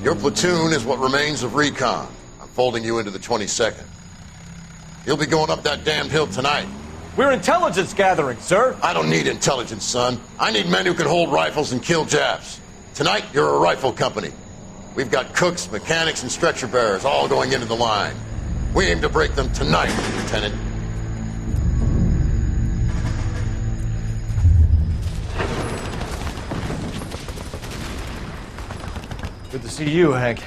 Your platoon is what remains of recon. I'm folding you into the 22nd. You'll be going up that damned hill tonight. We're intelligence gathering, sir. I don't need intelligence, son. I need men who can hold rifles and kill Japs. Tonight, you're a rifle company. We've got cooks, mechanics, and stretcher bearers all going into the line. We aim to break them tonight, Lieutenant. Good to see you, Hank.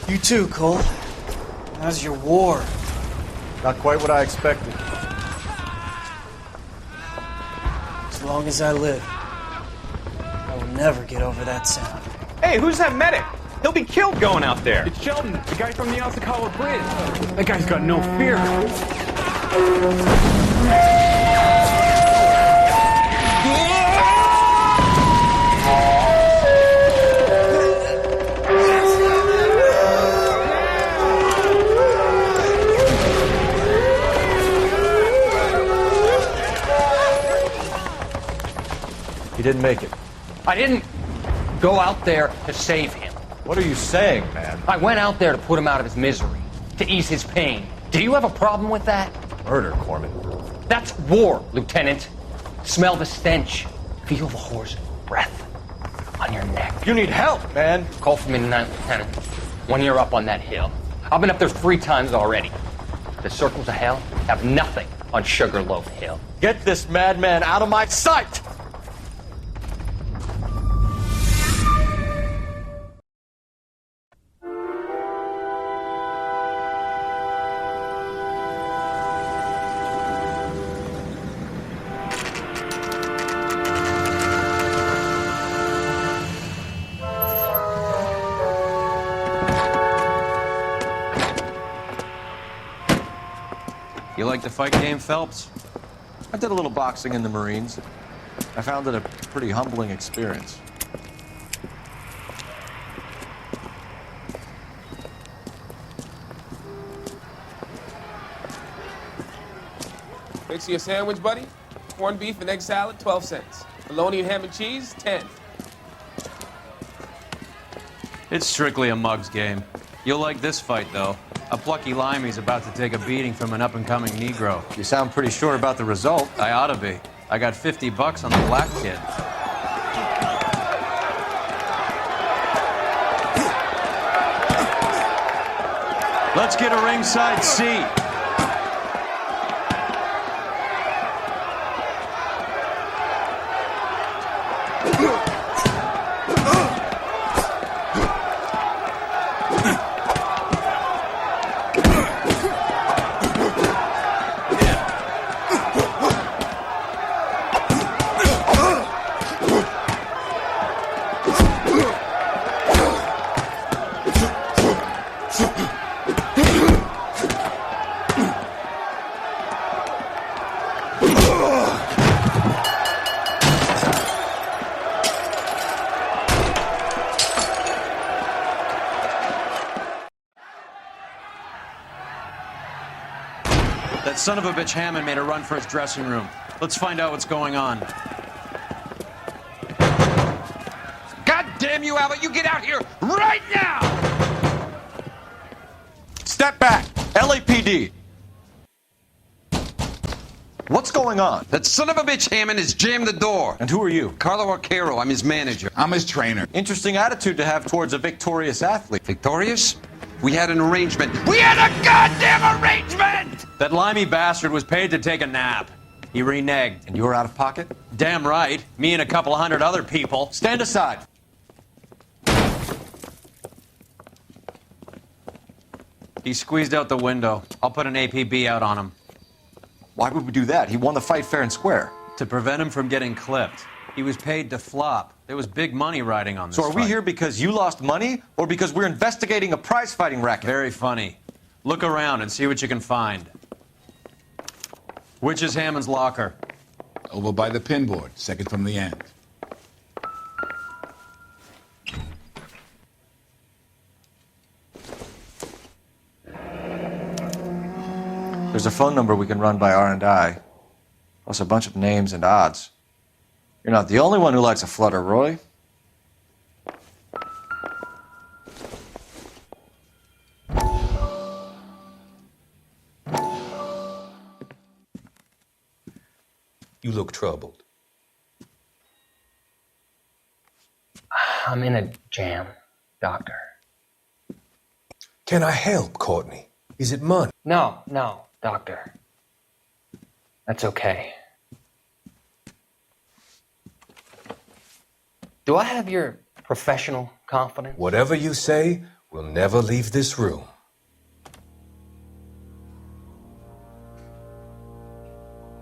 You too, Cole. How's your war? Not quite what I expected. As long as I live, I will never get over that sound. Hey, who's that medic? He'll be killed going out there. It's Sheldon, the guy from the Osakawa Bridge. That guy's got no fear. He didn't make it. I didn't go out there to save him. What are you saying, man? I went out there to put him out of his misery, to ease his pain. Do you have a problem with that? Murder, Corman. That's war, Lieutenant. Smell the stench. Feel the horse breath on your neck. You need help, man. Call for me tonight, Lieutenant. When you're up on that hill. I've been up there 3 times already. The circles of hell have nothing on Sugarloaf Hill. Get this madman out of my sight! You like the fight game, Phelps? I did a little boxing in the Marines. I found it a pretty humbling experience. Fix you a sandwich, buddy? Corned beef and egg salad, 12 cents. Bologna and ham and cheese, 10. It's strictly a mug's game. You'll like this fight, though. A plucky limey's about to take a beating from an up-and-coming Negro. You sound pretty sure about the result. I ought to be. I got $50 on the black kid. Let's get a ringside seat. That son of a bitch Hammond made a run for his dressing room. Let's find out what's going on. God damn you, Albert! You get out here right now! Step back! LAPD! What's going on? That son of a bitch Hammond has jammed the door. And who are you? Carlo Arcaro, I'm his manager. I'm his trainer. Interesting attitude to have towards a victorious athlete. Victorious? We had an arrangement. We had a goddamn arrangement! That limey bastard was paid to take a nap. He reneged. And you were out of pocket? Damn right. Me and a couple 100 other people. Stand aside. He squeezed out the window. I'll put an APB out on him. Why would we do that? He won the fight fair and square. To prevent him from getting clipped. He was paid to flop. There was big money riding on this So are we fight. here because you lost money or because we're investigating a prize-fighting racket? Very funny. Look around and see what you can find. Which is Hammond's locker? Over by the pinboard, second from the end. There's a phone number we can run by R&I, plus a bunch of names and odds. You're not the only one who likes a flutter, Roy. You look troubled. I'm in a jam, Doctor. Can I help, Courtney? Is it money? No, Doctor. That's okay. Do I have your professional confidence? Whatever you say, we'll never leave this room.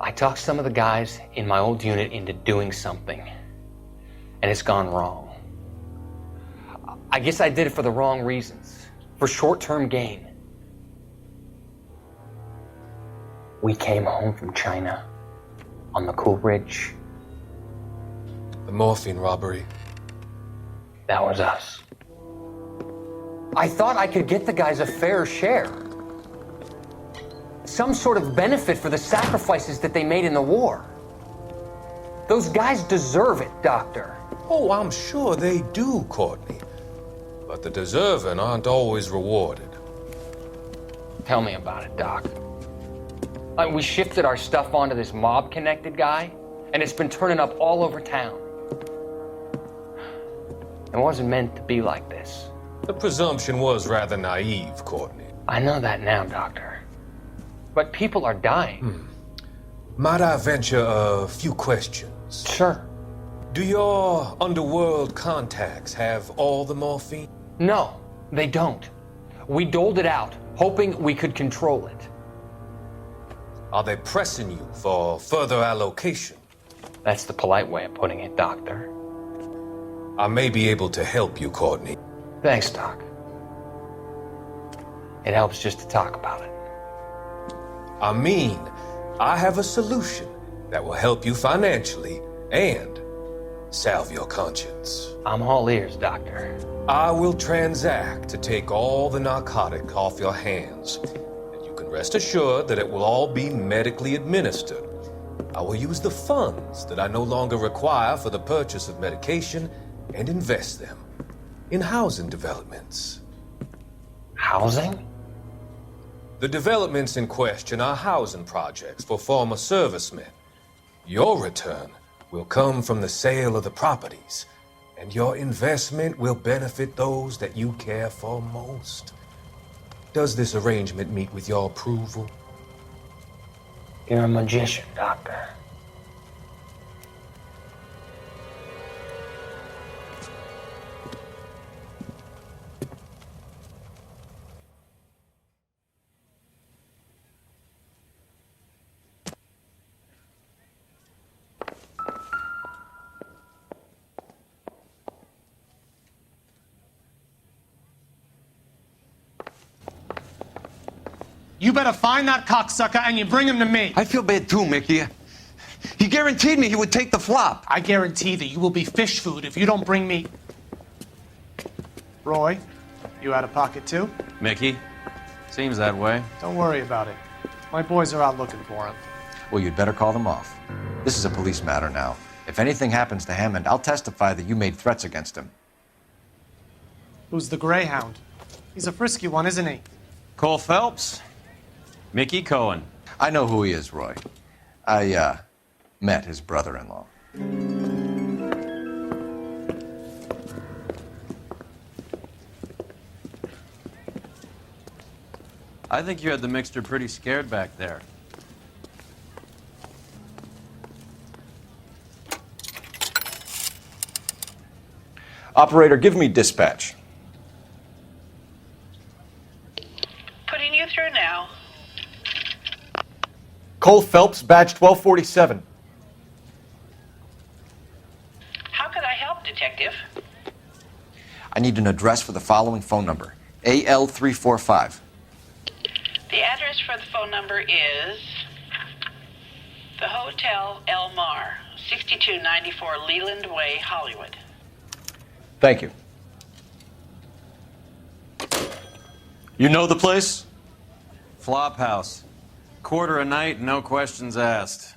I talked some of the guys in my old unit into doing something, and it's gone wrong. I guess I did it for the wrong reasons, for short-term gain. We came home from China on the Cool Ridge. The morphine robbery. That was us. I thought I could get the guys a fair share. Some sort of benefit for the sacrifices that they made in the war. Those guys deserve it, Doctor. Oh, I'm sure they do, Courtney. But the deserving aren't always rewarded. Tell me about it, Doc. We shifted our stuff onto this mob-connected guy, and it's been turning up all over town. It wasn't meant to be like this. The presumption was rather naive, Courtney. I know that now, Doctor. But people are dying. Might I venture a few questions? Sure. Do your underworld contacts have all the morphine? No, they don't. We doled it out, hoping we could control it. Are they pressing you for further allocation? That's the polite way of putting it, Doctor. I may be able to help you, Courtney. Thanks, Doc. It helps just to talk about it. I mean, I have a solution that will help you financially and salve your conscience. I'm all ears, Doctor. I will transact to take all the narcotic off your hands, and you can rest assured that it will all be medically administered. I will use the funds that I no longer require for the purchase of medication and invest them in housing developments. Housing? The developments in question are housing projects for former servicemen. Your return will come from the sale of the properties, and your investment will benefit those that you care for most. Does this arrangement meet with your approval? You're a magician, Doctor. You better find that cocksucker and you bring him to me. I feel bad too, Mickey. He guaranteed me he would take the flop. I guarantee that you will be fish food if you don't bring me... Roy, you out of pocket too? Mickey? Seems that way. Don't worry about it. My boys are out looking for him. Well, you'd better call them off. This is a police matter now. If anything happens to Hammond, I'll testify that you made threats against him. Who's the Greyhound? He's a frisky one, isn't he? Cole Phelps? Mickey Cohen. I know who he is, Roy. I, met his brother-in-law. I think you had the mixture pretty scared back there. Operator, give me dispatch. Putting you through now. Cole Phelps, badge 1247. How could I help, Detective? I need an address for the following phone number. AL345. The address for the phone number is the Hotel El Mar, 6294 Leland Way, Hollywood. Thank you. You know the place? Flop house. Quarter a night, no questions asked.